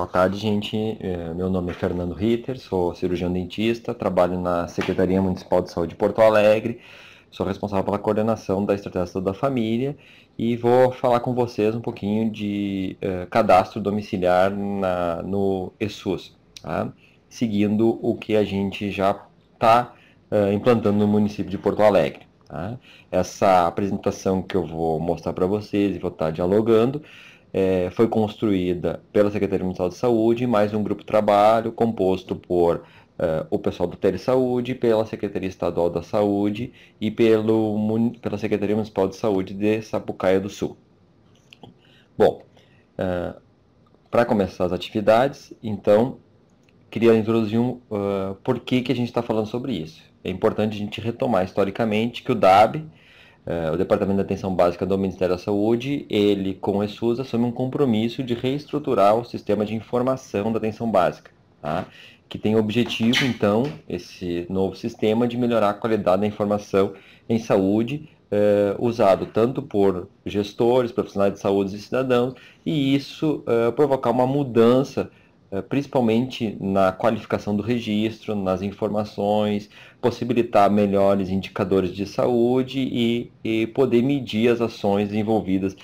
tarde, gente. Meu nome é Fernando Ritter, sou cirurgião dentista, trabalho na Secretaria Municipal de Saúde de Porto Alegre, sou responsável pela coordenação da Estratégia da Família e vou falar com vocês um pouquinho de cadastro domiciliar no ESUS, tá? Seguindo o que a gente já está implantando no município de Porto Alegre. Tá? Essa apresentação que eu vou mostrar para vocês e vou estar dialogando foi construída pela Secretaria Municipal de Saúde, mais um grupo de trabalho composto por o pessoal do Telesaúde, pela Secretaria Estadual da Saúde e pela Secretaria Municipal de Saúde de Sapucaia do Sul. Bom, para começar as atividades, então, queria introduzir por que a gente está falando sobre isso. É importante a gente retomar historicamente que o DAB, o Departamento de Atenção Básica do Ministério da Saúde, ele com o ESUS assume um compromisso de reestruturar o sistema de informação da atenção básica, tá? Que tem o objetivo, então, esse novo sistema de melhorar a qualidade da informação em saúde, usado tanto por gestores, profissionais de saúde e cidadãos, e isso provocar uma mudança principalmente na qualificação do registro, nas informações, possibilitar melhores indicadores de saúde e poder medir as ações envolvidas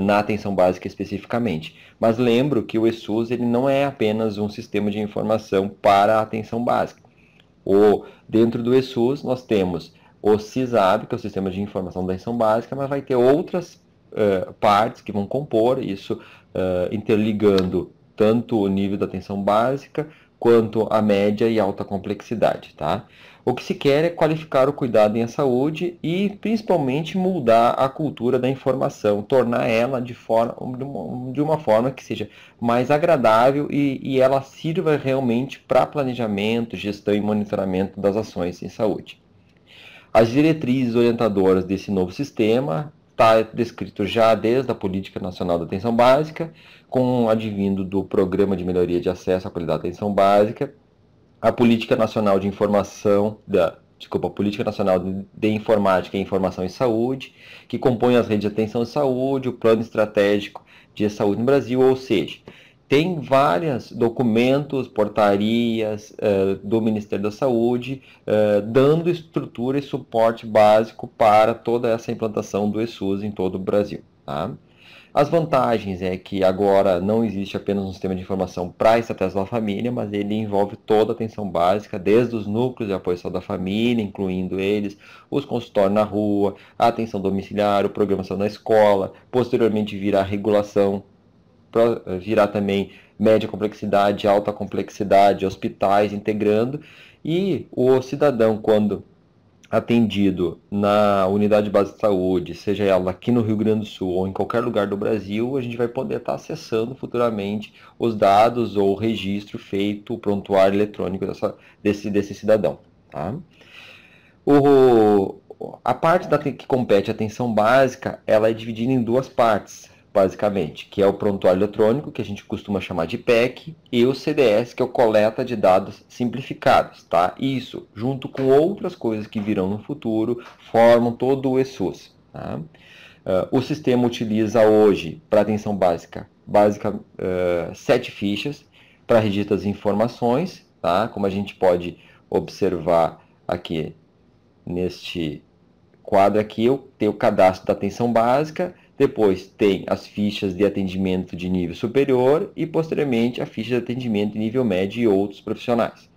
na atenção básica especificamente. Mas lembro que o ESUS ele não é apenas um sistema de informação para a atenção básica. Dentro do ESUS nós temos o SISAB, que é o Sistema de Informação da Atenção Básica, mas vai ter outras partes que vão compor isso, interligando tanto o nível da atenção básica quanto a média e alta complexidade, tá? O que se quer é qualificar o cuidado em saúde e principalmente mudar a cultura da informação, tornar ela de uma forma que seja mais agradável e ela sirva realmente para planejamento, gestão e monitoramento das ações em saúde. As diretrizes orientadoras desse novo sistema está descrito já desde a Política Nacional da Atenção Básica, com advindo do Programa de Melhoria de Acesso à Qualidade da Atenção Básica, a Política Nacional de Informação, a Política Nacional de Informática e Informação em Saúde, que compõe as redes de atenção em saúde, o Plano Estratégico de Saúde no Brasil, ou seja, tem vários documentos, portarias do Ministério da Saúde, dando estrutura e suporte básico para toda essa implantação do ESUS em todo o Brasil. Tá? As vantagens é que agora não existe apenas um sistema de informação para a estratégia da família, mas ele envolve toda a atenção básica, desde os núcleos de apoio da família, incluindo eles, os consultórios na rua, a atenção domiciliar, o programação na escola, posteriormente virá a regulação, virar também média complexidade, alta complexidade, hospitais integrando, e o cidadão, quando atendido na unidade básica de saúde, seja ela aqui no Rio Grande do Sul ou em qualquer lugar do Brasil, a gente vai poder estar acessando futuramente os dados ou o registro feito, o prontuário eletrônico desse cidadão. Tá? A parte que compete à atenção básica, ela é dividida em duas partes, basicamente, que é o prontuário eletrônico, que a gente costuma chamar de PEC, e o CDS, que é o coleta de dados simplificados, tá? Isso, junto com outras coisas que virão no futuro, formam todo o ESUS, tá? O sistema utiliza hoje, para atenção básica, 7 fichas para registro das informações, tá? Como a gente pode observar aqui neste quadro aqui, eu tenho o cadastro da atenção básica, depois tem as fichas de atendimento de nível superior e, posteriormente, a ficha de atendimento de nível médio e outros profissionais.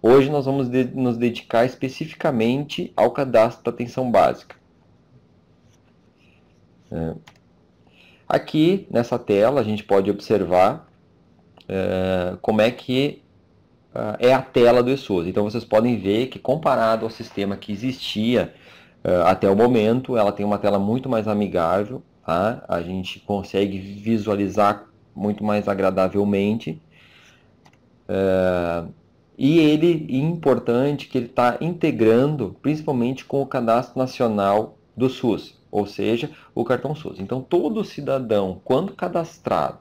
Hoje nós vamos nos dedicar especificamente ao cadastro da atenção básica. Aqui, nessa tela, a gente pode observar como é que é a tela do ESUS. Então, vocês podem ver que, comparado ao sistema que existia até o momento, ela tem uma tela muito mais amigável, tá? A gente consegue visualizar muito mais agradavelmente. E importante que ele está integrando principalmente com o Cadastro Nacional do SUS, ou seja, o cartão SUS. Então, todo cidadão, quando cadastrado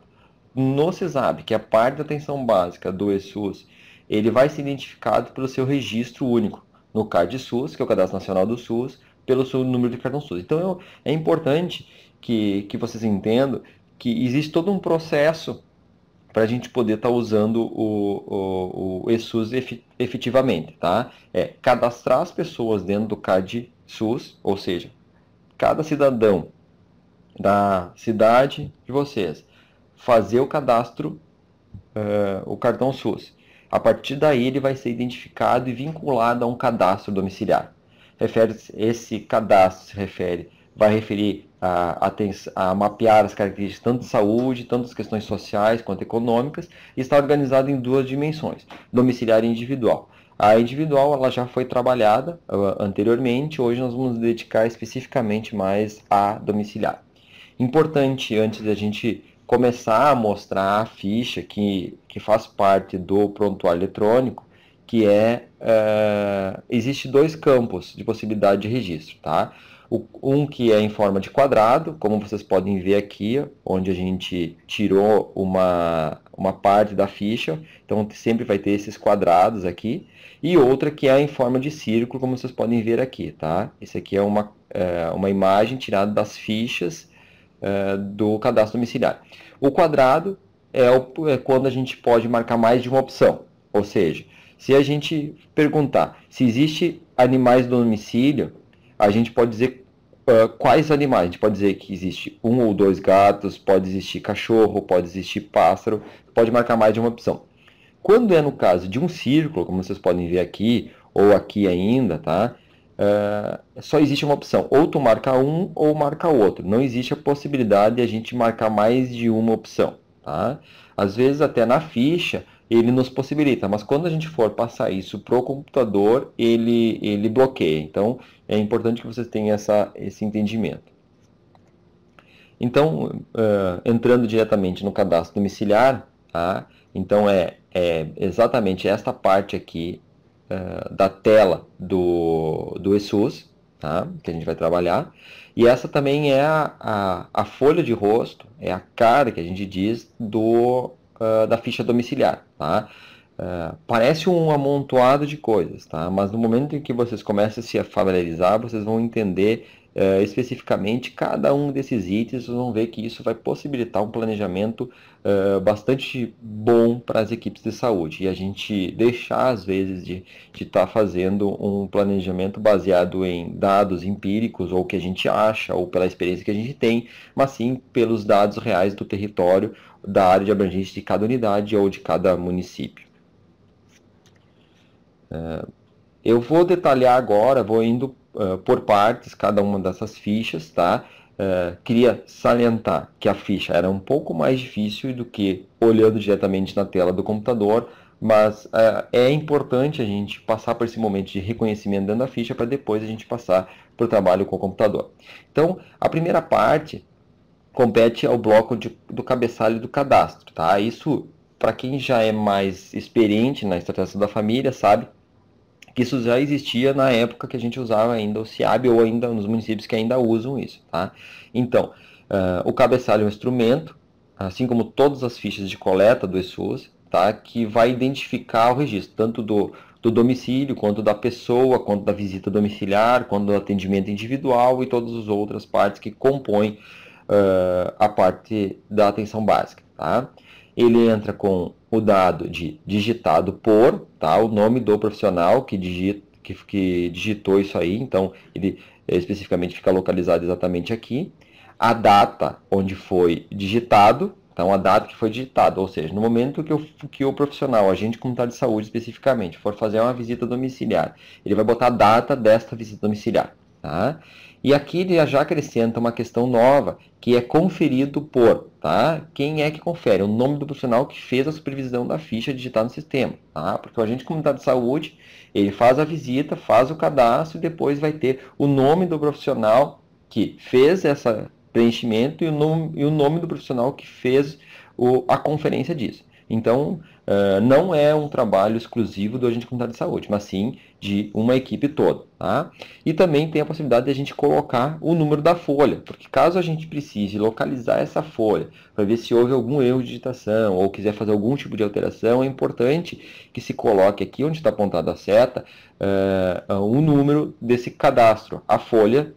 no CESAB, que é a parte da atenção básica do ESUS, ele vai ser identificado pelo seu registro único no CAD SUS, que é o Cadastro Nacional do SUS, pelo seu número de cartão SUS. Então, é importante que vocês entendam que existe todo um processo para a gente poder estar usando o eSUS efetivamente, tá? É cadastrar as pessoas dentro do CAD SUS, ou seja, cada cidadão da cidade de vocês fazer o cadastro, o cartão SUS. A partir daí ele vai ser identificado e vinculado a um cadastro domiciliar. Esse cadastro se refere, vai referir a mapear as características tanto de saúde, tanto as questões sociais quanto econômicas, e está organizado em duas dimensões, domiciliar e individual. A individual ela já foi trabalhada anteriormente, hoje nós vamos nos dedicar especificamente mais à domiciliar. Importante, antes da gente começar a mostrar a ficha que faz parte do prontuário eletrônico, que existe dois campos de possibilidade de registro, tá? Um que é em forma de quadrado, como vocês podem ver aqui, onde a gente tirou uma parte da ficha, então sempre vai ter esses quadrados aqui, e outra que é em forma de círculo, como vocês podem ver aqui, tá? Esse aqui é uma imagem tirada das fichas do cadastro domiciliar. O quadrado é quando a gente pode marcar mais de uma opção, ou seja, se a gente perguntar se existe animais do domicílio, a gente pode dizer quais animais. A gente pode dizer que existe um ou dois gatos, pode existir cachorro, pode existir pássaro, pode marcar mais de uma opção. Quando é no caso de um círculo, como vocês podem ver aqui, ou aqui ainda, tá? Só existe uma opção, ou tu marca um ou marca outro. Não existe a possibilidade de a gente marcar mais de uma opção, tá? Às vezes até na ficha ele nos possibilita, mas quando a gente for passar isso para o computador, ele bloqueia. Então é importante que vocês tenham esse entendimento. Então, entrando diretamente no cadastro domiciliar, tá? Então é exatamente esta parte aqui da tela do eSUS, tá? Que a gente vai trabalhar. E essa também é a folha de rosto, é a cara que a gente diz da ficha domiciliar, tá? Parece um amontoado de coisas, tá? Mas no momento em que vocês começam a se familiarizar, vocês vão entender especificamente cada um desses itens, vocês vão ver que isso vai possibilitar um planejamento bastante bom para as equipes de saúde. E a gente deixar, às vezes, de estar fazendo um planejamento baseado em dados empíricos, ou que a gente acha, ou pela experiência que a gente tem, mas sim pelos dados reais do território, da área de abrangência de cada unidade ou de cada município. Eu vou detalhar agora, vou indo por partes cada uma dessas fichas, tá? Queria salientar que a ficha era um pouco mais difícil do que olhando diretamente na tela do computador, mas é importante a gente passar por esse momento de reconhecimento dentro da ficha para depois a gente passar para o trabalho com o computador. Então, a primeira parte compete ao bloco do cabeçalho do cadastro, tá? Isso, para quem já é mais experiente na estratificação da família, sabe que isso já existia na época que a gente usava ainda o SIAB, ou ainda nos municípios que ainda usam isso, tá? Então, o cabeçalho é um instrumento, assim como todas as fichas de coleta do eSUS, tá? Que vai identificar o registro, tanto do domicílio, quanto da pessoa, quanto da visita domiciliar, quanto do atendimento individual e todas as outras partes que compõem a parte da atenção básica, tá? Ele entra com o dado de digitado por, tá? O nome do profissional que digitou isso aí, então ele especificamente fica localizado exatamente aqui. A data onde foi digitado, então a data que foi digitado, ou seja, no momento que o profissional, agente comunitário de saúde especificamente, for fazer uma visita domiciliar, ele vai botar a data desta visita domiciliar, tá? E aqui ele já acrescenta uma questão nova, que é conferido por, tá? Quem é que confere? O nome do profissional que fez a supervisão da ficha digitada no sistema, tá? Porque o agente comunitário de saúde, ele faz a visita, faz o cadastro e depois vai ter o nome do profissional que fez esse preenchimento e o nome do profissional que fez a conferência disso. Então, não é um trabalho exclusivo do agente comunitário de saúde, mas sim de uma equipe toda, tá? E também tem a possibilidade de a gente colocar o número da folha, porque caso a gente precise localizar essa folha para ver se houve algum erro de digitação ou quiser fazer algum tipo de alteração, é importante que se coloque aqui onde está apontada a seta o número desse cadastro, a folha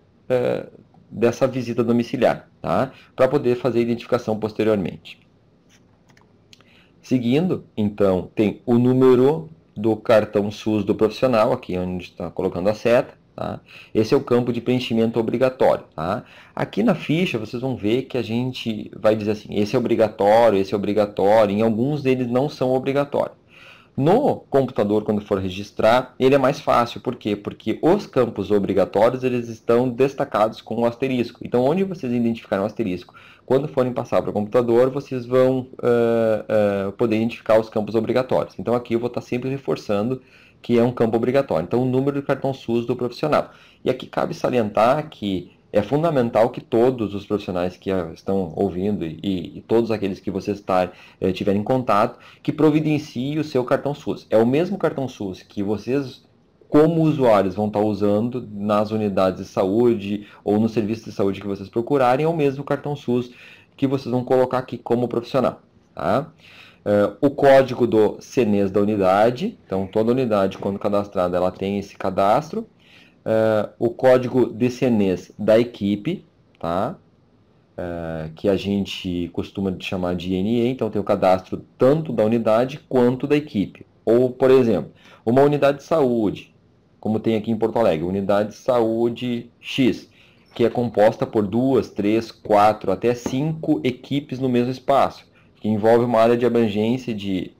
dessa visita domiciliar, tá? Para poder fazer a identificação posteriormente. Seguindo, então, tem o número do cartão SUS do profissional, aqui onde está colocando a seta. Tá? Esse é o campo de preenchimento obrigatório. Tá? Aqui na ficha vocês vão ver que a gente vai dizer assim, esse é obrigatório, esse é obrigatório, em alguns deles não são obrigatórios. No computador, quando for registrar, ele é mais fácil. Por quê? Porque os campos obrigatórios eles estão destacados com o asterisco. Então, onde vocês identificarem o asterisco, quando forem passar para o computador, vocês vão poder identificar os campos obrigatórios. Então, aqui eu vou estar sempre reforçando que é um campo obrigatório. Então, o número do cartão SUS do profissional. E aqui cabe salientar que é fundamental que todos os profissionais que estão ouvindo e todos aqueles que vocês tiverem contato, que providenciem o seu cartão SUS. É o mesmo cartão SUS que vocês, como usuários, vão estar usando nas unidades de saúde ou no serviço de saúde que vocês procurarem, é o mesmo cartão SUS que vocês vão colocar aqui como profissional. Tá? O código do CNES da unidade, então toda unidade, quando cadastrada, ela tem esse cadastro. O código de CNES da equipe, tá? Que a gente costuma chamar de INE, então tem o cadastro tanto da unidade quanto da equipe. Ou, por exemplo, uma unidade de saúde, como tem aqui em Porto Alegre, unidade de saúde X, que é composta por 2, 3, 4, até 5 equipes no mesmo espaço, que envolve uma área de abrangência de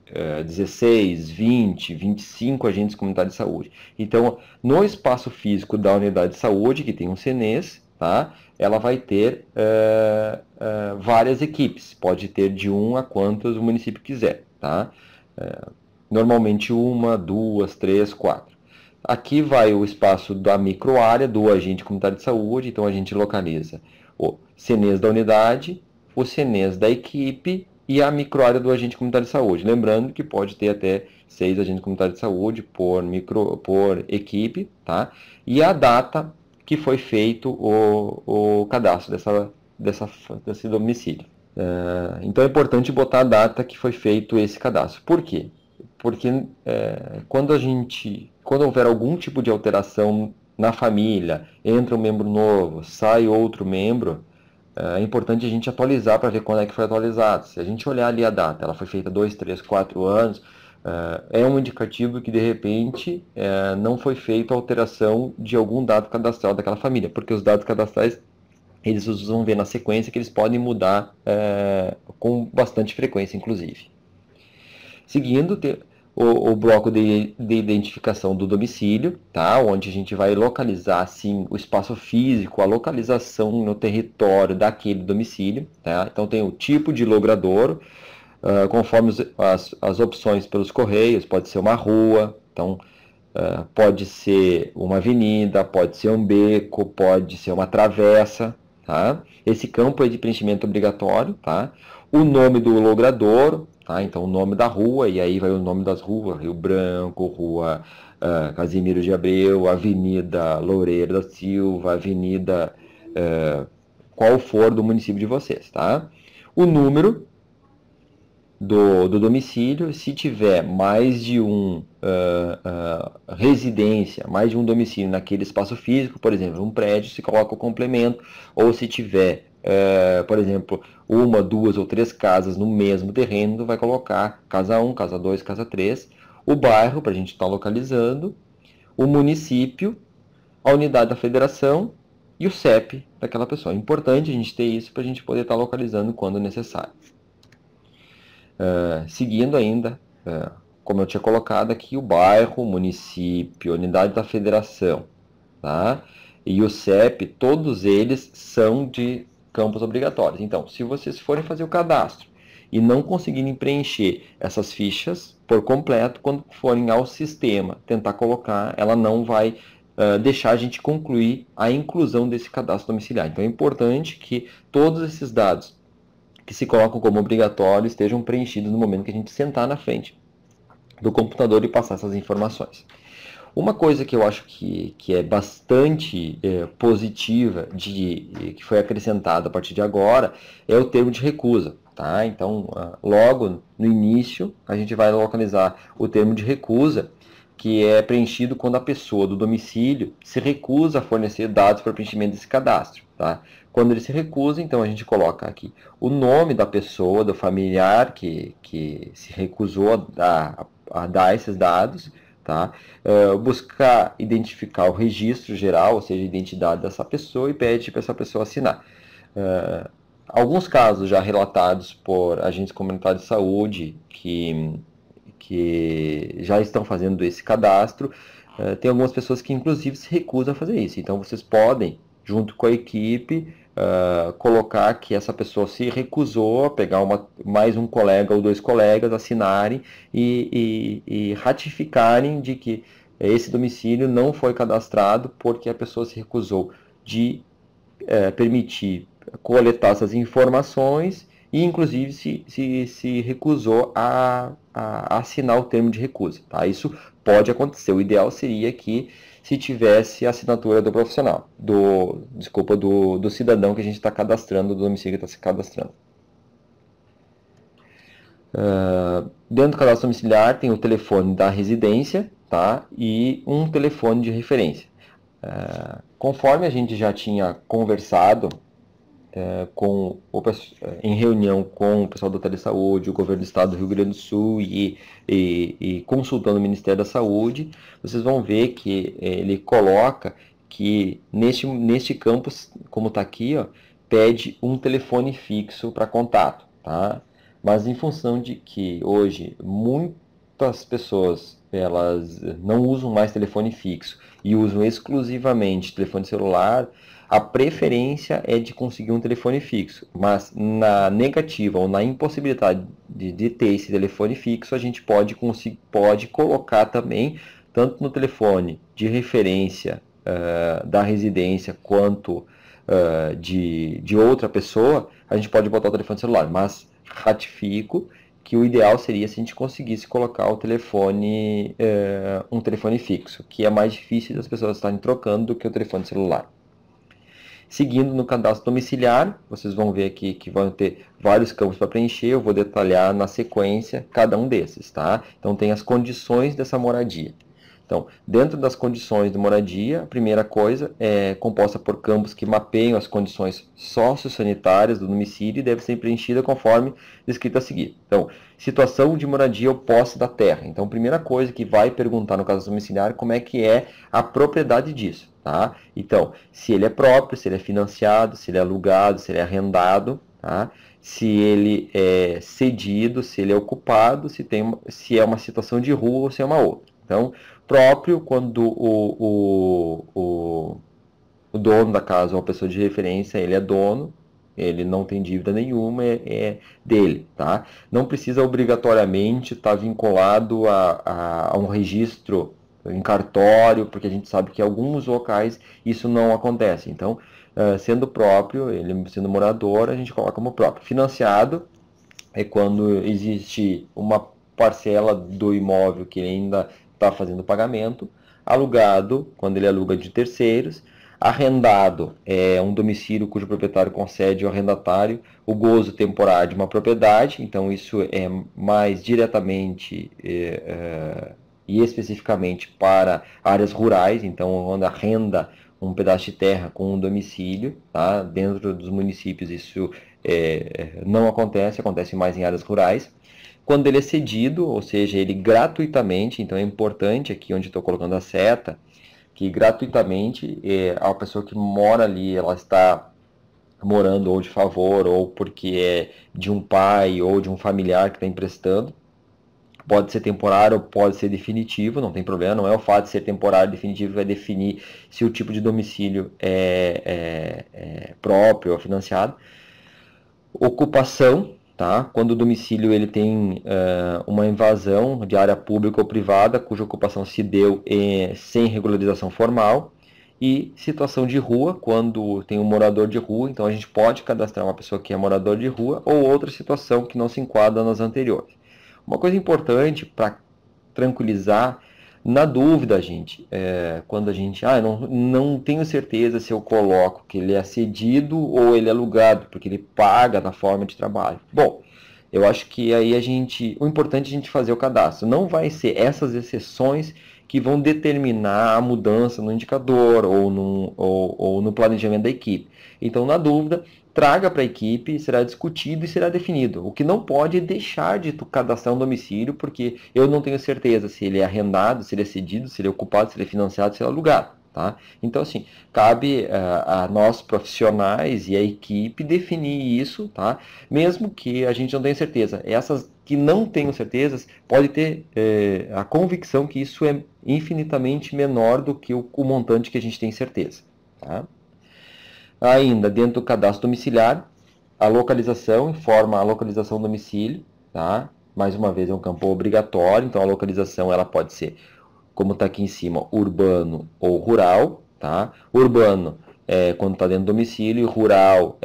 16, 20, 25 agentes comunitários de saúde. Então, no espaço físico da unidade de saúde, que tem um CNES, tá? Ela vai ter várias equipes, pode ter de 1 a quantas o município quiser. Tá? Normalmente 1, 2, 3, 4. Aqui vai o espaço da microárea do agente comunitário de saúde, então a gente localiza o CNES da unidade, o CNES da equipe e a microárea do agente comunitário de saúde. Lembrando que pode ter até 6 agentes comunitários de saúde por equipe, tá? E a data que foi feito o cadastro desse domicílio. Então é importante botar a data que foi feito esse cadastro. Por quê? Porque quando houver algum tipo de alteração na família, entra um membro novo, sai outro membro, é importante a gente atualizar para ver quando é que foi atualizado. Se a gente olhar ali a data, ela foi feita 2, 3, 4 anos, é um indicativo que de repente não foi feita a alteração de algum dado cadastral daquela família, porque os dados cadastrais eles vão ver na sequência que eles podem mudar com bastante frequência, inclusive. Seguindo, o bloco de identificação do domicílio, tá? Onde a gente vai localizar assim, o espaço físico, a localização no território daquele domicílio. Tá? Então tem o tipo de logradouro, conforme as opções pelos correios, pode ser uma rua, então pode ser uma avenida, pode ser um beco, pode ser uma travessa. Tá? Esse campo é de preenchimento obrigatório. Tá? O nome do logradouro, tá? Então o nome da rua, e aí vai o nome das ruas, Rio Branco, Rua Casimiro de Abreu, Avenida Loureiro da Silva, Avenida qual for do município de vocês. Tá? O número do domicílio, se tiver mais de residência, mais de um domicílio naquele espaço físico, por exemplo, um prédio, se coloca o complemento, ou se tiver, por exemplo, 1, 2 ou 3 casas no mesmo terreno, vai colocar casa 1, casa 2, casa 3, o bairro, para a gente estar localizando, o município, a unidade da federação e o CEP daquela pessoa. É importante a gente ter isso para a gente poder estar localizando quando necessário. Seguindo ainda, como eu tinha colocado aqui, o bairro, o município, a unidade da federação, tá? E o CEP, todos eles são de campos obrigatórios. Então, se vocês forem fazer o cadastro e não conseguirem preencher essas fichas por completo, quando forem ao sistema tentar colocar, ela não vai deixar a gente concluir a inclusão desse cadastro domiciliar. Então, é importante que todos esses dados que se colocam como obrigatórios estejam preenchidos no momento que a gente sentar na frente do computador e passar essas informações. Uma coisa que eu acho que é bastante positiva, que foi acrescentada a partir de agora, é o termo de recusa. Tá? Então, logo no início, a gente vai localizar o termo de recusa, que é preenchido quando a pessoa do domicílio se recusa a fornecer dados para preenchimento desse cadastro, tá? Quando ele se recusa, então a gente coloca aqui o nome da pessoa, do familiar que se recusou a dar esses dados, tá? Buscar identificar o registro geral, ou seja, a identidade dessa pessoa, e pede para essa pessoa assinar. Alguns casos já relatados por agentes comunitários de saúde que já estão fazendo esse cadastro, tem algumas pessoas que inclusive se recusam a fazer isso. Então vocês podem, junto com a equipe, colocar que essa pessoa se recusou a pegar mais um colega ou 2 colegas, assinarem e ratificarem de que esse domicílio não foi cadastrado porque a pessoa se recusou de permitir coletar essas informações e inclusive se recusou a assinar o termo de recusa. Tá? Isso pode acontecer. O ideal seria que se tivesse a assinatura do profissional, do cidadão que a gente está cadastrando, do domicílio que está se cadastrando. Dentro do cadastro domiciliar tem o telefone da residência, tá? E um telefone de referência. Conforme a gente já tinha conversado em reunião com o pessoal da Telesaúde, o governo do estado do Rio Grande do Sul e consultando o Ministério da Saúde, vocês vão ver que ele coloca que neste campo, como está aqui, ó, pede um telefone fixo para contato, tá? Mas em função de que hoje muitas pessoas elas não usam mais telefone fixo e usam exclusivamente telefone celular, a preferência é de conseguir um telefone fixo, mas na negativa ou na impossibilidade de ter esse telefone fixo, a gente pode colocar também, tanto no telefone de referência da residência quanto de outra pessoa, a gente pode botar o telefone celular, mas ratifico que o ideal seria se a gente conseguisse colocar o telefone, um telefone fixo, que é mais difícil das pessoas estarem trocando do que o telefone celular. Seguindo no cadastro domiciliar, vocês vão ver aqui que vão ter vários campos para preencher, eu vou detalhar na sequência cada um desses, tá? Então tem as condições dessa moradia. Então, dentro das condições de moradia, a primeira coisa é composta por campos que mapeiam as condições sociossanitárias do domicílio e deve ser preenchida conforme descrito a seguir. Então, situação de moradia ou posse da terra. Então, a primeira coisa que vai perguntar no cadastro domiciliar como é que é a propriedade disso, tá? Então, se ele é próprio, se ele é financiado, se ele é alugado, se ele é arrendado, tá? Se ele é cedido, se ele é ocupado, se é uma situação de rua ou se é uma outra. Então, próprio, quando o dono da casa ou a pessoa de referência, ele é dono, ele não tem dívida nenhuma, é dele, tá? Não precisa obrigatoriamente estar vinculado a um registro em cartório, porque a gente sabe que em alguns locais isso não acontece. Então, sendo próprio, ele sendo morador, a gente coloca como próprio. Financiado é quando existe uma parcela do imóvel que ele ainda está fazendo pagamento. Alugado, quando ele aluga de terceiros. Arrendado é um domicílio cujo proprietário concede ao arrendatário o gozo temporário de uma propriedade, então isso é mais diretamente e especificamente para áreas rurais, então onde arrenda um pedaço de terra com um domicílio, tá? Dentro dos municípios isso não acontece, acontece mais em áreas rurais. Quando ele é cedido, ou seja, ele gratuitamente, então é importante aqui onde estou colocando a seta, que gratuitamente a pessoa que mora ali, ela está morando ou de favor, ou porque é de um pai ou de um familiar que está emprestando. Pode ser temporário ou pode ser definitivo, não tem problema, não é o fato de ser temporário ou definitivo que vai definir se o tipo de domicílio é próprio ou financiado. Ocupação, tá? Quando o domicílio ele tem uma invasão de área pública ou privada, cuja ocupação se deu sem regularização formal. E situação de rua, quando tem um morador de rua, então a gente pode cadastrar uma pessoa que é morador de rua ou outra situação que não se enquadra nas anteriores. Uma coisa importante para tranquilizar, na dúvida, gente, quando a gente, não tenho certeza se eu coloco que ele é cedido ou ele é alugado, porque ele paga na forma de trabalho. Bom, eu acho que aí o importante é a gente fazer o cadastro. Não vai ser essas exceções que vão determinar a mudança no indicador ou no planejamento da equipe. Então, na dúvida, traga para a equipe, será discutido e será definido. O que não pode é deixar de cadastrar um domicílio, porque eu não tenho certeza se ele é arrendado, se ele é cedido, se ele é ocupado, se ele é financiado, se ele é alugado. Tá? Então, assim, cabe a nós profissionais e a equipe definir isso, tá? Mesmo que a gente não tenha certeza. Essas que não tenham certezas, pode ter a convicção que isso é infinitamente menor do que o montante que a gente tem certeza. Tá? Ainda, dentro do cadastro domiciliar, a localização informa a localização do domicílio. Tá? Mais uma vez, é um campo obrigatório, então a localização ela pode ser, como está aqui em cima, urbano ou rural. Tá? Urbano é quando está dentro do domicílio, rural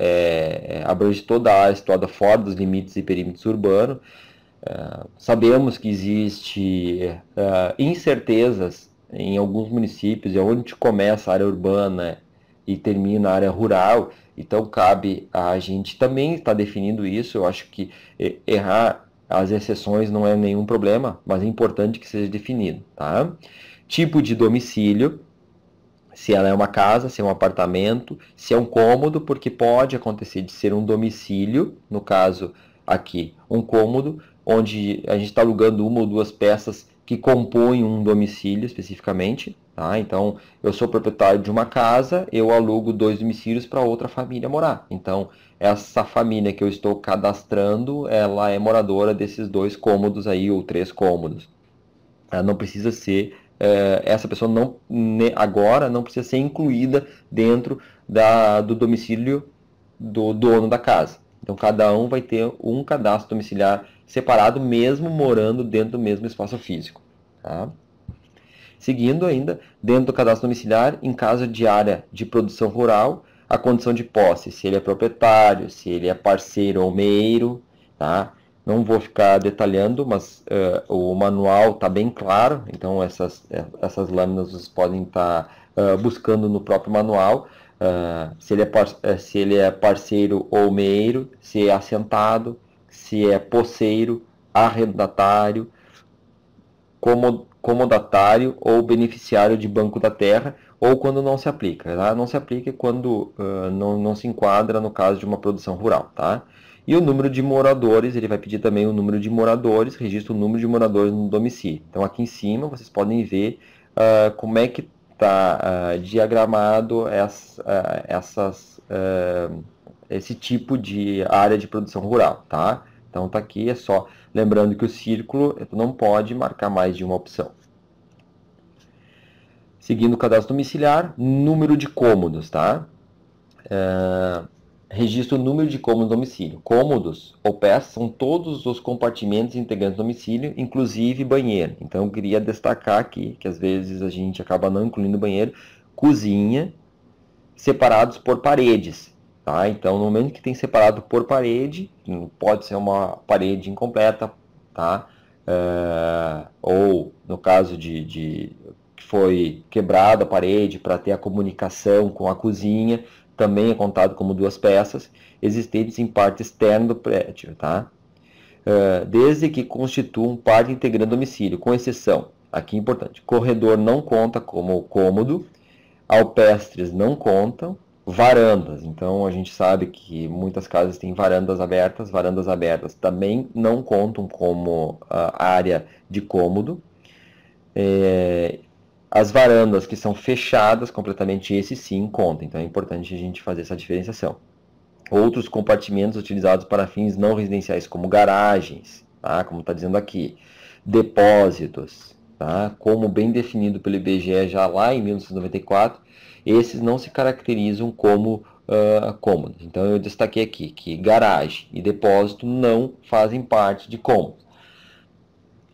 abrange toda a área situada fora dos limites e perímetros urbanos. Sabemos que existe incertezas em alguns municípios, onde começa a área urbana e termina a área rural, então cabe a gente também estar definindo isso. Eu acho que errar as exceções não é nenhum problema, mas é importante que seja definido. Tá? Tipo de domicílio, se ela é uma casa, se é um apartamento, se é um cômodo, porque pode acontecer de ser um domicílio, no caso aqui, um cômodo, onde a gente está alugando uma ou duas peças que compõem um domicílio especificamente. Tá? Então, eu sou proprietário de uma casa, eu alugo 2 domicílios para outra família morar. Então, essa família que eu estou cadastrando, ela é moradora desses 2 cômodos aí, ou 3 cômodos. Ela não precisa ser, essa pessoa agora não precisa ser incluída dentro do domicílio do dono da casa. Então, cada um vai ter um cadastro domiciliar separado, mesmo morando dentro do mesmo espaço físico. Tá? Seguindo ainda, dentro do cadastro domiciliar, em caso de área de produção rural, a condição de posse, se ele é proprietário, se ele é parceiro ou meeiro. Tá? Não vou ficar detalhando, mas o manual está bem claro, então essas lâminas vocês podem estar buscando no próprio manual. Se ele é parceiro ou meeiro, se é assentado, se é posseiro, arrendatário, comodatário ou beneficiário de banco da terra, ou quando não se aplica. Tá? Não se aplica quando não se enquadra no caso de uma produção rural. Tá? E o número de moradores, ele vai pedir também o número de moradores, registra o número de moradores no domicílio. Então aqui em cima vocês podem ver como é que está diagramado esse tipo de área de produção rural. Tá? Então está aqui, é só lembrando que o círculo não pode marcar mais de uma opção. Seguindo o cadastro domiciliar, número de cômodos, tá? Registro o número de cômodos no domicílio. Cômodos ou peças são todos os compartimentos integrantes do domicílio, inclusive banheiro. Então eu queria destacar aqui, que às vezes a gente acaba não incluindo banheiro, cozinha, separados por paredes. Tá? Então, no momento que tem separado por parede, pode ser uma parede incompleta, tá? Ou no caso de que foi quebrada a parede para ter a comunicação com a cozinha, também é contado como 2 peças existentes em parte externa do prédio, tá? Desde que constituam parte integrante do domicílio, com exceção, aqui é importante, corredor não conta como cômodo, alpestres não contam, varandas. Então a gente sabe que muitas casas têm varandas abertas também não contam como área de cômodo. As varandas que são fechadas completamente, esse sim conta. Então é importante a gente fazer essa diferenciação. Outros compartimentos utilizados para fins não residenciais, como garagens, tá? Como está dizendo aqui, depósitos, tá? Como bem definido pelo IBGE já lá em 1994, esses não se caracterizam como cômodos. Então eu destaquei aqui que garagem e depósito não fazem parte de cômodos.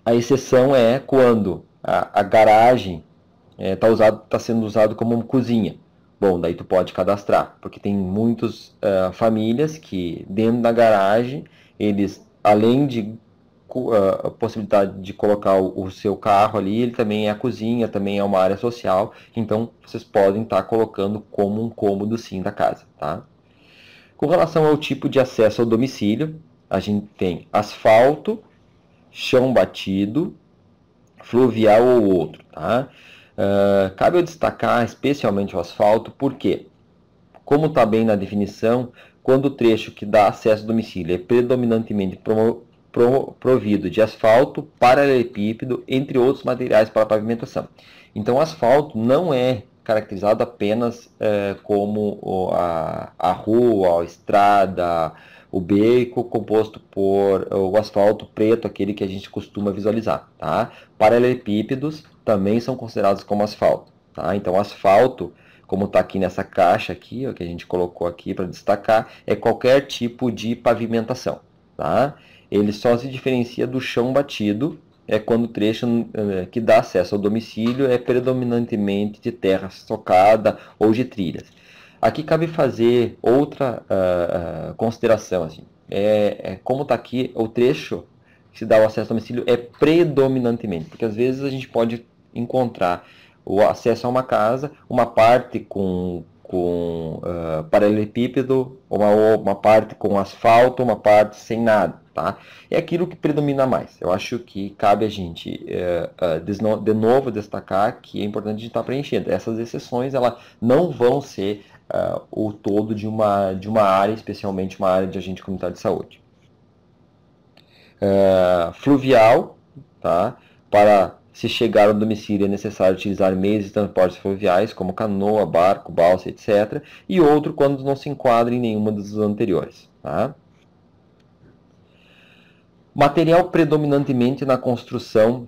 A exceção é quando a garagem está sendo usado como uma cozinha. Bom, daí tu pode cadastrar, porque tem muitas famílias que dentro da garagem, eles, além de a possibilidade de colocar o seu carro ali, ele também é a cozinha, também é uma área social, então vocês podem estar colocando como um cômodo sim da casa. Tá? Com relação ao tipo de acesso ao domicílio, a gente tem asfalto, chão batido, fluvial ou outro, tá? Cabe eu destacar especialmente o asfalto, porque, como está bem na definição, quando o trecho que dá acesso ao domicílio é predominantemente provido de asfalto, paralelepípedo, entre outros materiais para pavimentação. Então, o asfalto não é caracterizado apenas como a rua, a estrada, o beco composto por o asfalto preto, aquele que a gente costuma visualizar. Tá? Paralelepípedos também são considerados como asfalto. Tá? Então, asfalto, como está aqui nessa caixa aqui, ó, que a gente colocou aqui para destacar, é qualquer tipo de pavimentação. Tá? Ele só se diferencia do chão batido, quando o trecho que dá acesso ao domicílio é predominantemente de terra socada ou de trilhas. Aqui cabe fazer outra consideração. Assim. Como está aqui, o trecho que se dá o acesso ao domicílio é predominantemente, porque às vezes a gente pode encontrar o acesso a uma casa, uma parte com paralelepípedo, uma parte com asfalto, uma parte sem nada. Tá? É aquilo que predomina mais. Eu acho que cabe a gente, de novo, destacar que é importante a gente estar preenchendo. Essas exceções elas não vão ser o todo de uma área, especialmente uma área de agente comunitário de saúde. Fluvial, tá? Para se chegar ao domicílio é necessário utilizar meios de transportes fluviais, como canoa, barco, balsa, etc. E outro quando não se enquadra em nenhuma dos anteriores. Tá? Material predominantemente na construção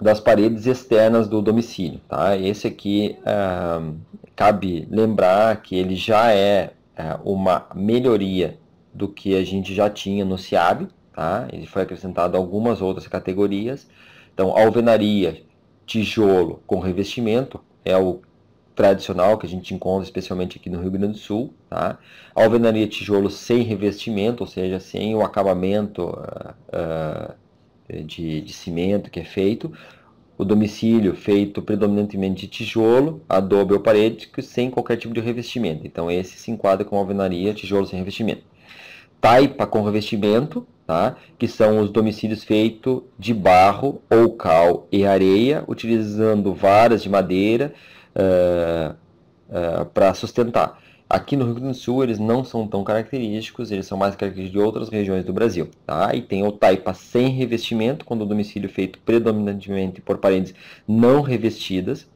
das paredes externas do domicílio. Tá? Esse aqui cabe lembrar que ele já é uma melhoria do que a gente já tinha no SIAB. Tá? Ele foi acrescentado algumas outras categorias. Então, alvenaria, tijolo com revestimento é o tradicional que a gente encontra especialmente aqui no Rio Grande do Sul. Tá? Alvenaria, tijolo sem revestimento, ou seja, sem o acabamento de cimento que é feito. O domicílio feito predominantemente de tijolo, adobe ou parede, sem qualquer tipo de revestimento. Então, esse se enquadra com alvenaria, tijolo sem revestimento. Taipa com revestimento, tá? Que são os domicílios feitos de barro ou cal e areia, utilizando varas de madeira para sustentar. Aqui no Rio Grande do Sul eles não são tão característicos, eles são mais característicos de outras regiões do Brasil. Tá? E tem o taipa sem revestimento, quando o domicílio é feito predominantemente por paredes não revestidas.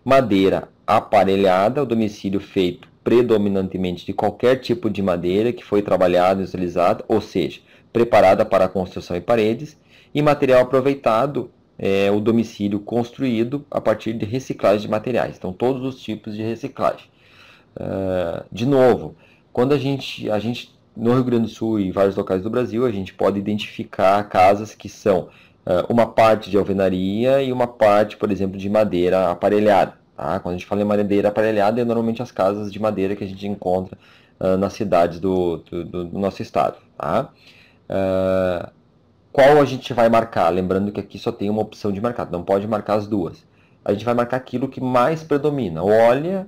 Madeira aparelhada, o domicílio feito predominantemente de qualquer tipo de madeira que foi trabalhada e utilizada, ou seja, preparada para a construção e paredes. E material aproveitado é o domicílio construído a partir de reciclagem de materiais. Então, todos os tipos de reciclagem. De novo, quando a gente no Rio Grande do Sul e vários locais do Brasil, a gente pode identificar casas que são uma parte de alvenaria e uma parte, por exemplo, de madeira aparelhada. Tá? Quando a gente fala em madeira aparelhada, é normalmente as casas de madeira que a gente encontra nas cidades do nosso estado. Tá? Qual a gente vai marcar? Lembrando que aqui só tem uma opção de marcar, não pode marcar as duas. A gente vai marcar aquilo que mais predomina. Olha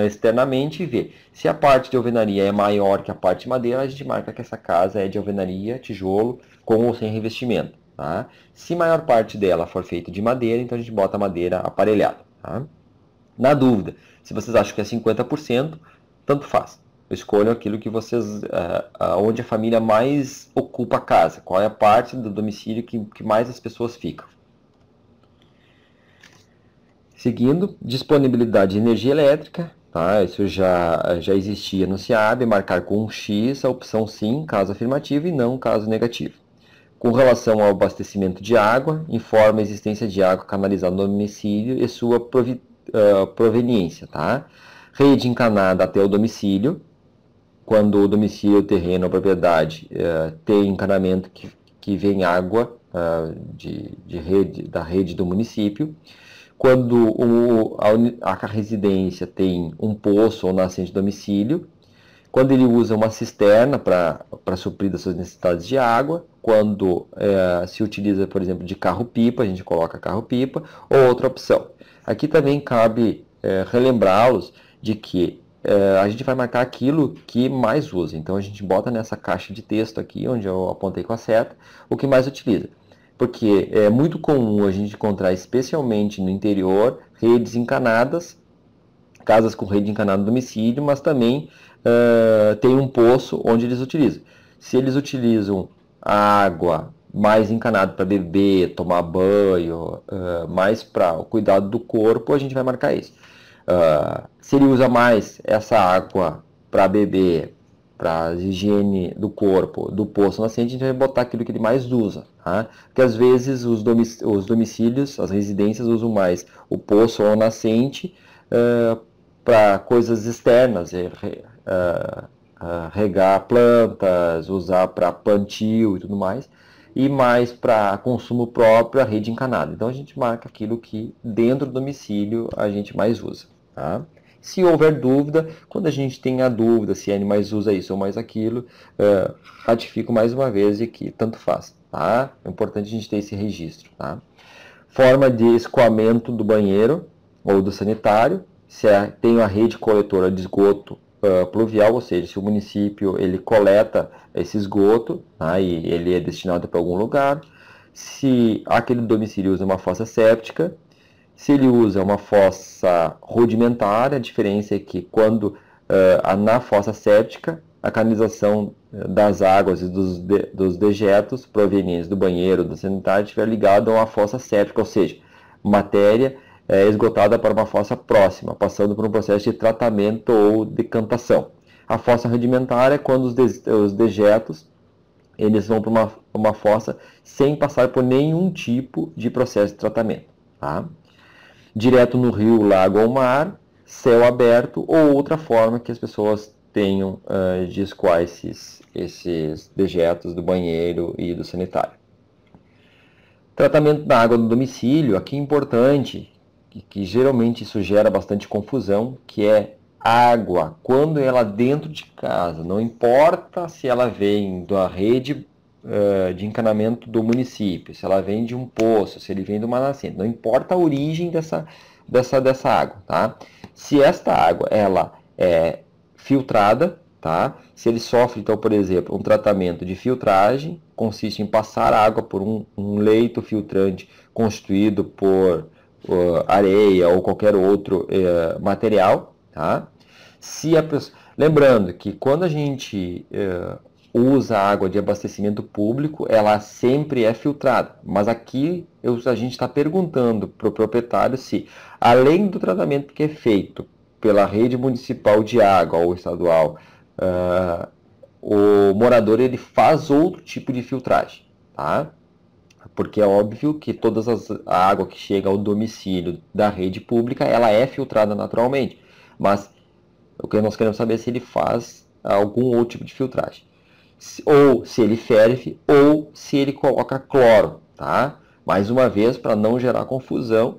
externamente e vê. Se a parte de alvenaria é maior que a parte de madeira, a gente marca que essa casa é de alvenaria, tijolo, com ou sem revestimento. Tá? Se a maior parte dela for feita de madeira, então a gente bota a madeira aparelhada. Tá? Na dúvida, se vocês acham que é 50%, tanto faz. Escolham aquilo que vocês, onde a família mais ocupa a casa, qual é a parte do domicílio que mais as pessoas ficam. Seguindo, disponibilidade de energia elétrica, tá? Isso já existia no SIAB, marcar com um X a opção sim, caso afirmativo, e não, caso negativo. Com relação ao abastecimento de água, informa a existência de água canalizada no domicílio e sua proveniência. Tá? Rede encanada até o domicílio, quando o domicílio, o terreno, a propriedade tem encanamento que vem água da rede do município. Quando a residência tem um poço ou nascente de domicílio, quando ele usa uma cisterna para suprir as suas necessidades de água, quando se utiliza, por exemplo, de carro-pipa, a gente coloca carro-pipa, ou outra opção. Aqui também cabe relembrá-los de que a gente vai marcar aquilo que mais usa. Então a gente bota nessa caixa de texto aqui, onde eu apontei com a seta, o que mais utiliza. Porque é muito comum a gente encontrar, especialmente no interior, redes encanadas, casas com rede encanada no domicílio, mas também tem um poço onde eles utilizam. Se eles utilizam a água mais encanada para beber, tomar banho, mais para o cuidado do corpo, a gente vai marcar isso. Se ele usa mais essa água para beber, para a higiene do corpo, do poço nascente, a gente vai botar aquilo que ele mais usa. Tá? Porque às vezes os domicílios, as residências usam mais o poço ou nascente para coisas externas, regar plantas, usar para plantio e tudo mais, e mais para consumo próprio a rede encanada. Então a gente marca aquilo que dentro do domicílio a gente mais usa. Tá? Se houver dúvida, quando a gente tem a dúvida se a mais usa isso ou mais aquilo, ratifico mais uma vez de que tanto faz. Tá? É importante a gente ter esse registro. Tá? Forma de escoamento do banheiro ou do sanitário. Se tem a rede coletora de esgoto pluvial, ou seja, se o município ele coleta esse esgoto, tá, e ele é destinado para algum lugar. Se aquele domicílio usa uma fossa séptica, se ele usa uma fossa rudimentar, a diferença é que quando na fossa séptica, a canalização das águas e dos dejetos provenientes do banheiro, do sanitário, estiver ligado a uma fossa séptica, ou seja, matéria esgotada para uma fossa próxima, passando por um processo de tratamento ou decantação. A fossa rudimentar é quando os dejetos eles vão para uma fossa sem passar por nenhum tipo de processo de tratamento. Tá? Direto no rio, lago ou mar, céu aberto ou outra forma que as pessoas tenham de escoar esses dejetos do banheiro e do sanitário. Tratamento da água no domicílio, aqui é importante, que geralmente isso gera bastante confusão, que é água, quando ela dentro de casa, não importa se ela vem da rede de encanamento do município, se ela vem de um poço, se ele vem de uma nascente, não importa a origem dessa água, tá? Se esta água ela é filtrada, tá? Se ele sofre, então, por exemplo, um tratamento de filtragem, consiste em passar água por um leito filtrante constituído por areia ou qualquer outro material, tá? Lembrando que quando a gente usa água de abastecimento público, ela sempre é filtrada. Mas aqui a gente está perguntando para o proprietário se, além do tratamento que é feito pela rede municipal de água ou estadual, o morador ele faz outro tipo de filtragem, tá? Porque é óbvio que a água que chega ao domicílio da rede pública, ela é filtrada naturalmente. Mas o que nós queremos saber é se ele faz algum outro tipo de filtragem. Ou se ele ferve, ou se ele coloca cloro, tá? Mais uma vez, para não gerar confusão,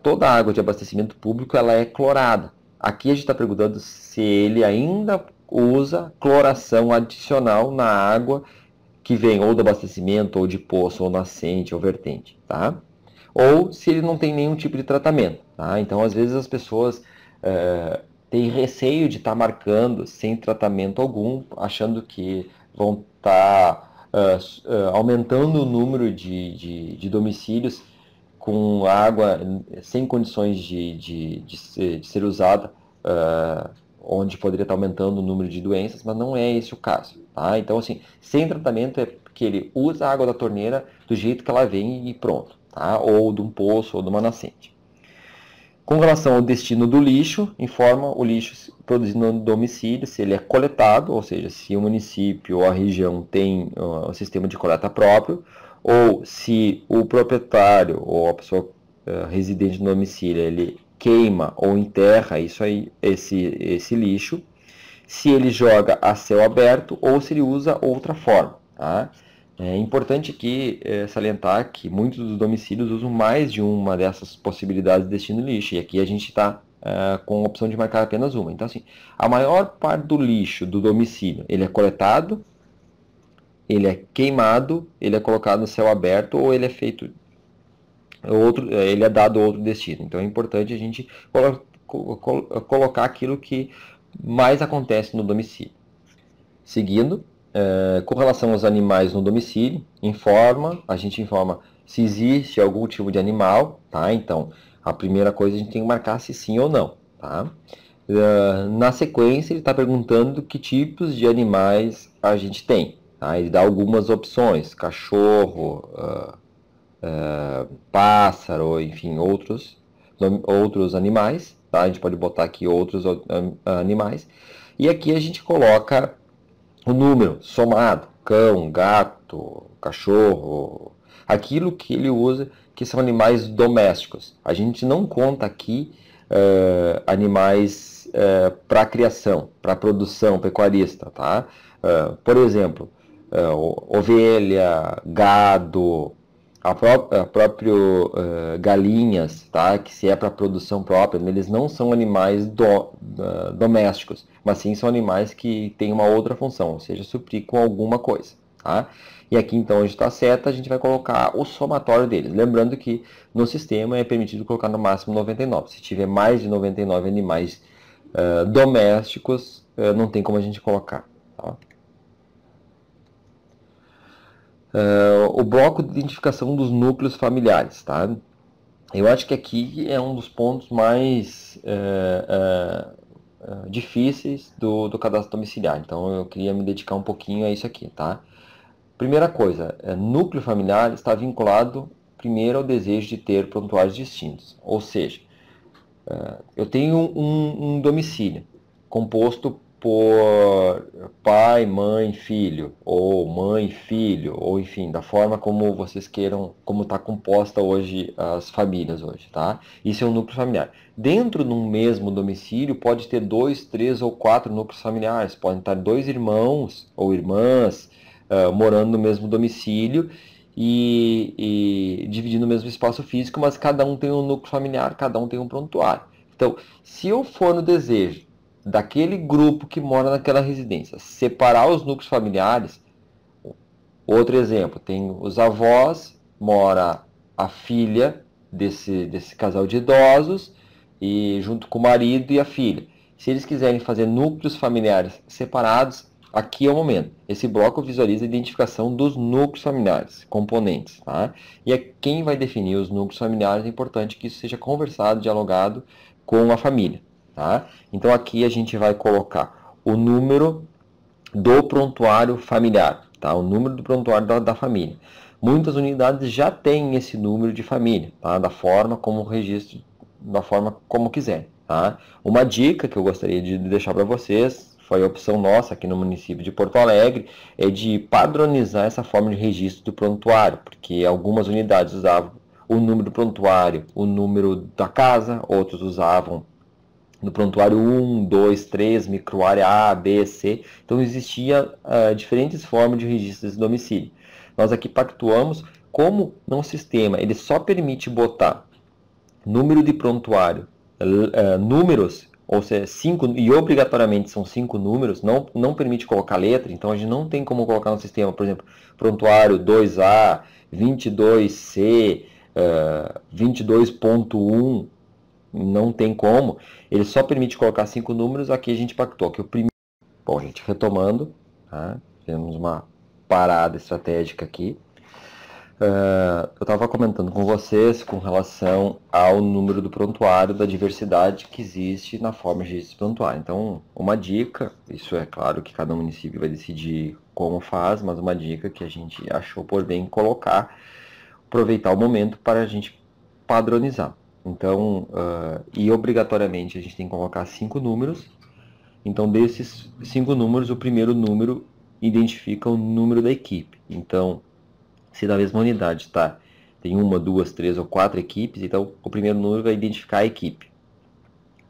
toda a água de abastecimento público ela é clorada. Aqui a gente está perguntando se ele ainda usa cloração adicional na água que vem ou do abastecimento, ou de poço, ou nascente, ou vertente, tá? Ou se ele não tem nenhum tipo de tratamento, tá? Então, às vezes as pessoas têm receio de estar marcando sem tratamento algum, achando que vão estar aumentando o número de domicílios com água sem condições de ser usada, onde poderia estar aumentando o número de doenças, mas não é esse o caso. Tá? Então, assim, sem tratamento é porque ele usa a água da torneira do jeito que ela vem e pronto. Tá? Ou de um poço ou de uma nascente. Com relação ao destino do lixo, informa o lixo produzido no domicílio, se ele é coletado, ou seja, se o município ou a região tem um sistema de coleta próprio, ou se o proprietário ou a pessoa residente no domicílio ele queima ou enterra esse lixo, se ele joga a céu aberto ou se ele usa outra forma. Tá? É importante aqui salientar que muitos dos domicílios usam mais de uma dessas possibilidades de destino de lixo, e aqui a gente está com a opção de marcar apenas uma. Então, assim, a maior parte do lixo do domicílio, ele é coletado, ele é queimado, ele é colocado no céu aberto ou ele é feito ele é dado outro destino. Então é importante a gente colocar aquilo que mais acontece no domicílio. Seguindo, Com relação aos animais no domicílio, a gente informa se existe algum tipo de animal, tá? Então, a primeira coisa a gente tem que marcar se sim ou não, tá? Na sequência, ele está perguntando que tipos de animais a gente tem, tá? Ele dá algumas opções, cachorro, pássaro, enfim, outros animais, tá? A gente pode botar aqui outros animais. E aqui a gente coloca o número somado, cão, gato, cachorro, aquilo que ele usa, que são animais domésticos. A gente não conta aqui animais para criação, para produção pecuarista, tá? Por exemplo, ovelha, gado, a próprio galinhas, tá? Que se é para produção própria, eles não são animais domésticos, mas sim são animais que têm uma outra função, ou seja, suprir com alguma coisa, tá? E aqui então onde está a seta, a gente vai colocar o somatório deles. Lembrando que no sistema é permitido colocar no máximo 99. Se tiver mais de 99 animais domésticos, não tem como a gente colocar, tá? O bloco de identificação dos núcleos familiares, tá? Eu acho que aqui é um dos pontos mais difíceis do cadastro domiciliar, então eu queria me dedicar um pouquinho a isso aqui, tá? Primeira coisa, núcleo familiar está vinculado primeiro ao desejo de ter prontuários distintos, ou seja, eu tenho um domicílio composto por pai, mãe, filho, ou mãe, filho, ou enfim, da forma como vocês queiram, como está composta hoje as famílias hoje, tá? Isso é um núcleo familiar. Dentro de um mesmo domicílio pode ter 2, 3 ou 4 núcleos familiares, podem estar 2 irmãos ou irmãs morando no mesmo domicílio e dividindo o mesmo espaço físico, mas cada um tem um núcleo familiar, cada um tem um prontuário. Então, se eu for no desejo daquele grupo que mora naquela residência, separar os núcleos familiares, outro exemplo, tem os avós, mora a filha desse casal de idosos, e junto com o marido e a filha. Se eles quiserem fazer núcleos familiares separados, aqui é o momento. Esse bloco visualiza a identificação dos núcleos familiares, componentes, tá? E quem vai definir os núcleos familiares é importante que isso seja conversado, dialogado com a família, tá? Então aqui a gente vai colocar o número do prontuário familiar, tá? O número do prontuário da família. Muitas unidades já têm esse número de família, tá? Da forma como o registro, da forma como quiser, tá? Uma dica que eu gostaria de deixar para vocês, foi a opção nossa aqui no município de Porto Alegre, é de padronizar essa forma de registro do prontuário, porque algumas unidades usavam o número do prontuário, o número da casa, outros usavam no prontuário 1, 2, 3, microárea A, B, C. Então existia diferentes formas de registro desse domicílio. Nós aqui pactuamos, como no sistema ele só permite botar número de prontuário, números, ou seja, 5, e obrigatoriamente são 5 números, não permite colocar letra, então a gente não tem como colocar no sistema, por exemplo, prontuário 2A, 22C, 22.1, não tem como, ele só permite colocar 5 números, aqui a gente pactou que o primeiro... Bom, gente, retomando, tá? Temos uma parada estratégica aqui. Eu estava comentando com vocês com relação ao número do prontuário, da diversidade que existe na forma de registro prontuário. Então, uma dica, isso é claro que cada município vai decidir como faz, mas uma dica que a gente achou por bem colocar, aproveitar o momento para a gente padronizar. Então, e obrigatoriamente a gente tem que colocar 5 números. Então, desses 5 números, o primeiro número identifica o número da equipe. Então, se na mesma unidade tem 1, 2, 3 ou 4 equipes, então o primeiro número vai identificar a equipe.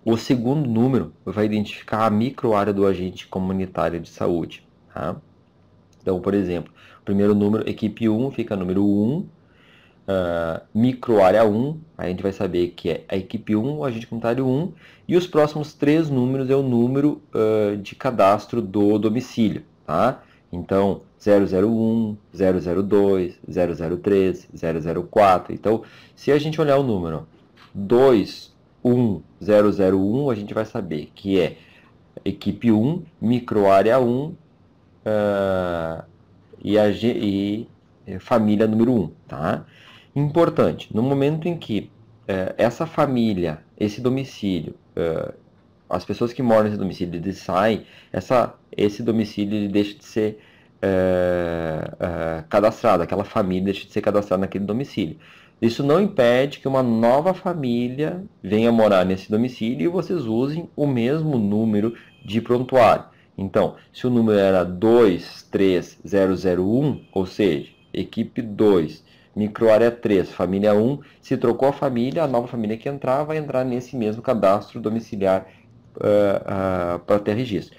O segundo número vai identificar a microárea do agente comunitário de saúde. Tá? Então, por exemplo, o primeiro número, equipe 1, fica número 1, microárea 1, aí a gente vai saber que é a equipe 1, o agente comunitário 1, e os próximos 3 números é o número de cadastro do domicílio. Tá? Então, 001, 002, 003, 004. Então, se a gente olhar o número 21001, a gente vai saber que é equipe 1, microárea 1, e família número 1, tá? Importante, no momento em que essa família, esse domicílio, as pessoas que moram nesse domicílio, eles saem, esse domicílio ele deixa de ser cadastrado, aquela família deixa de ser cadastrada naquele domicílio. Isso não impede que uma nova família venha morar nesse domicílio e vocês usem o mesmo número de prontuário. Então, se o número era 23001, ou seja, equipe 2, microárea 3, família 1, se trocou a família, a nova família que entrar vai entrar nesse mesmo cadastro domiciliar para ter registro.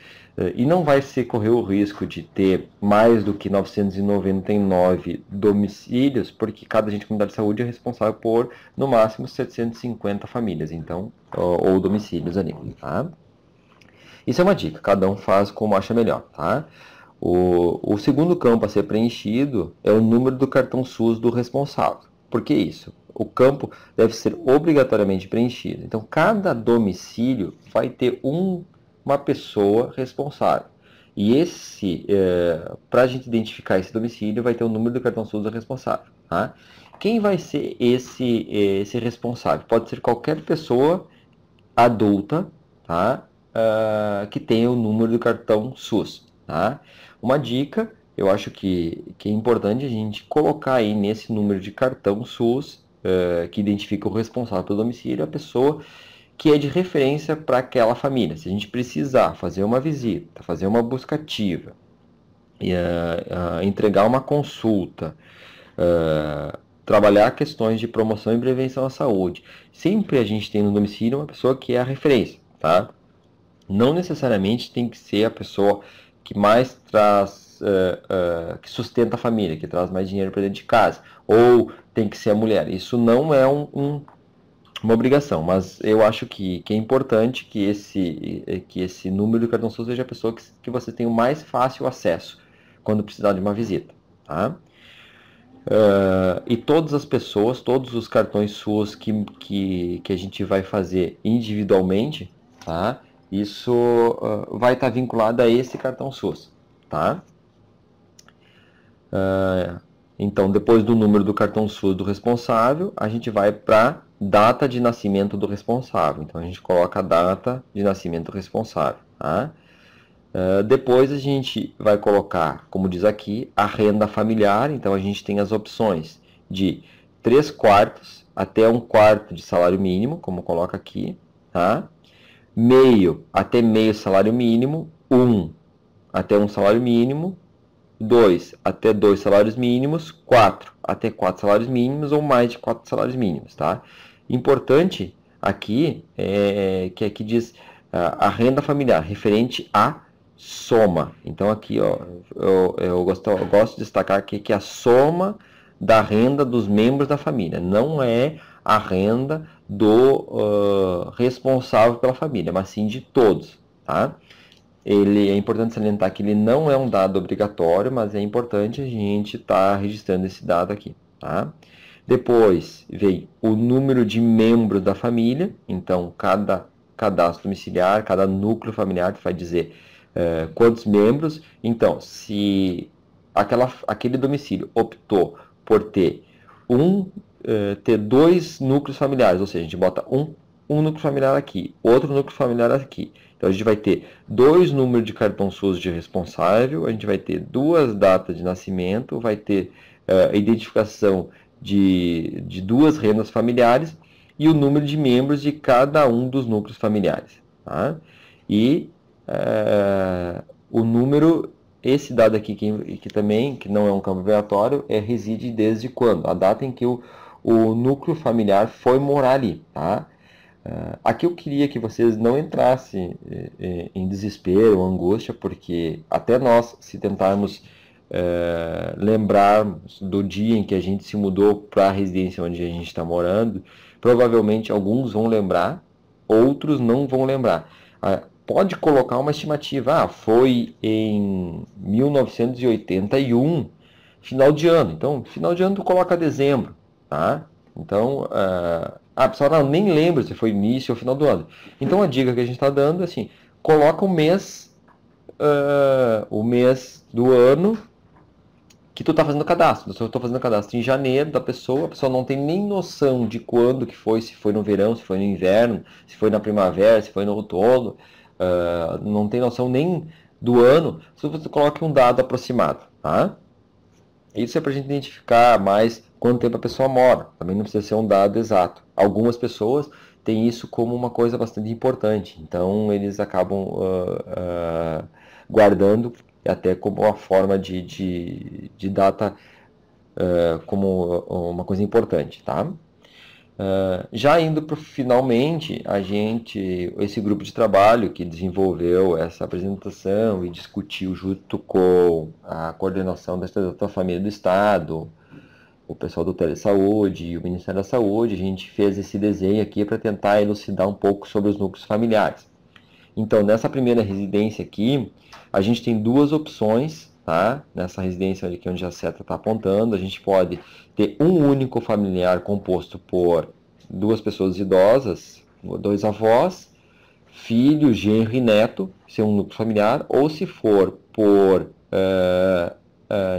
E não vai se correr o risco de ter mais do que 999 domicílios, porque cada agente de comunidade de saúde é responsável por, no máximo, 750 famílias, então, ou domicílios ali, tá? Isso é uma dica, cada um faz como acha melhor, tá? O segundo campo a ser preenchido é o número do cartão SUS do responsável. Por que isso? O campo deve ser obrigatoriamente preenchido. Então, cada domicílio vai ter uma pessoa responsável. E para a gente identificar esse domicílio, vai ter o número do cartão SUS do responsável. Tá? Quem vai ser esse responsável? Pode ser qualquer pessoa adulta, tá? Que tenha o número do cartão SUS. Tá? Uma dica, eu acho que é importante a gente colocar aí nesse número de cartão SUS, que identifica o responsável pelo domicílio, a pessoa que é de referência para aquela família. Se a gente precisar fazer uma visita, fazer uma busca ativa, entregar uma consulta, trabalhar questões de promoção e prevenção à saúde, sempre a gente tem no domicílio uma pessoa que é a referência, tá? Não necessariamente tem que ser a pessoa que mais traz, que sustenta a família, que traz mais dinheiro para dentro de casa, ou tem que ser a mulher. Isso não é uma obrigação, mas eu acho que é importante que esse número de cartão SUS seja a pessoa que você tem o mais fácil acesso quando precisar de uma visita, tá? E todas as pessoas, todos os cartões SUS que a gente vai fazer individualmente, tá? Isso vai estar vinculado a esse cartão SUS, tá? Então, depois do número do cartão SUS do responsável, a gente vai para data de nascimento do responsável. Então, a gente coloca a data de nascimento do responsável, tá? Depois a gente vai colocar, como diz aqui, a renda familiar. Então a gente tem as opções de 3/4 até 1/4 de salário mínimo, como coloca aqui, tá? Meio até meio salário mínimo, 1 até 1 salário mínimo, 2 até 2 salários mínimos, 4 até 4 salários mínimos ou mais de 4 salários mínimos, tá? Importante aqui é que aqui diz a renda familiar referente a soma. Então aqui ó, eu gosto de destacar aqui que a soma da renda dos membros da família, não é a renda do responsável pela família, mas sim de todos, tá? É importante salientar que ele não é um dado obrigatório, mas é importante a gente estar registrando esse dado aqui, tá? Depois vem o número de membros da família, então cada cadastro domiciliar, cada núcleo familiar vai dizer quantos membros. Então, se aquele domicílio optou por ter dois núcleos familiares, ou seja, a gente bota um núcleo familiar aqui, outro núcleo familiar aqui. Então a gente vai ter 2 números de cartão SUS de responsável, a gente vai ter 2 datas de nascimento, vai ter identificação de 2 rendas familiares e o número de membros de cada um dos núcleos familiares. Tá? E o número, esse dado aqui que também, que não é um campo obrigatório, reside desde quando? A data em que o núcleo familiar foi morar ali. Tá? Aqui eu queria que vocês não entrassem em desespero ou angústia, porque até nós, se tentarmos lembrarmos do dia em que a gente se mudou para a residência onde a gente está morando, provavelmente alguns vão lembrar, outros não vão lembrar. Pode colocar uma estimativa, foi em 1981, final de ano. Então, final de ano tu coloca dezembro, tá? Então, a pessoa não, nem lembra se foi início ou final do ano. Então, a dica que a gente está dando é assim, coloca o mês o mês do ano que tu tá fazendo o cadastro. Se eu tô fazendo o cadastro em janeiro da pessoa, a pessoa não tem nem noção de quando que foi, se foi no verão, se foi no inverno, se foi na primavera, se foi no outono, não tem noção nem do ano, se você coloca um dado aproximado, tá? Isso é para a gente identificar mais quanto tempo a pessoa mora. Também não precisa ser um dado exato. Algumas pessoas têm isso como uma coisa bastante importante. Então eles acabam guardando até como uma forma de data como uma coisa importante, tá? Já indo para finalmente, esse grupo de trabalho que desenvolveu essa apresentação e discutiu junto com a coordenação da família do Estado, o pessoal do Telesaúde e o Ministério da Saúde, a gente fez esse desenho aqui para tentar elucidar um pouco sobre os núcleos familiares. Então, nessa primeira residência aqui, a gente tem duas opções, tá? Nessa residência aqui onde a seta está apontando, a gente pode ter um único familiar composto por duas pessoas idosas, dois avós, filho, genro e neto, ser um núcleo familiar, ou se for por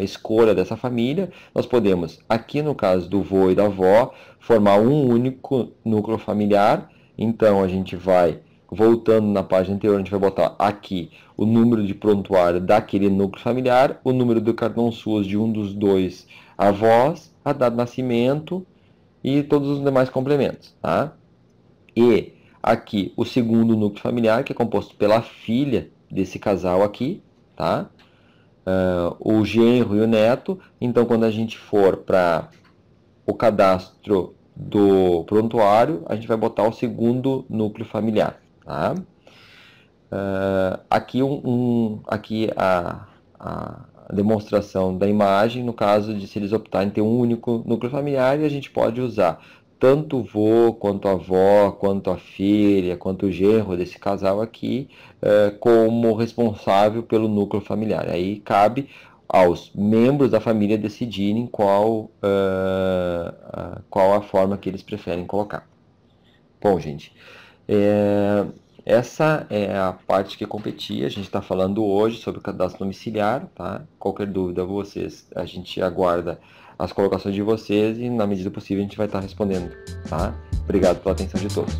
escolha dessa família, nós podemos, aqui no caso do vô e da avó, formar um único núcleo familiar. Então a gente vai, voltando na página anterior, a gente vai botar aqui o número de prontuário daquele núcleo familiar, o número do cartão SUS de um dos dois avós, a data de nascimento e todos os demais complementos, tá? E aqui o segundo núcleo familiar, que é composto pela filha desse casal aqui, tá? O genro e o neto. Então, quando a gente for para o cadastro do prontuário, a gente vai botar o segundo núcleo familiar, tá? Aqui, aqui a demonstração da imagem, no caso de se eles optarem em ter um único núcleo familiar, e a gente pode usar tanto o vô, quanto a avó, quanto a filha, quanto o genro desse casal aqui, como responsável pelo núcleo familiar. Aí cabe aos membros da família decidirem qual a forma que eles preferem colocar. Bom, gente, essa é a parte que competia. A gente está falando hoje sobre o cadastro domiciliar, tá? Qualquer dúvida, a gente aguarda as colocações de vocês e, na medida possível, a gente vai estar respondendo, tá? Obrigado pela atenção de todos.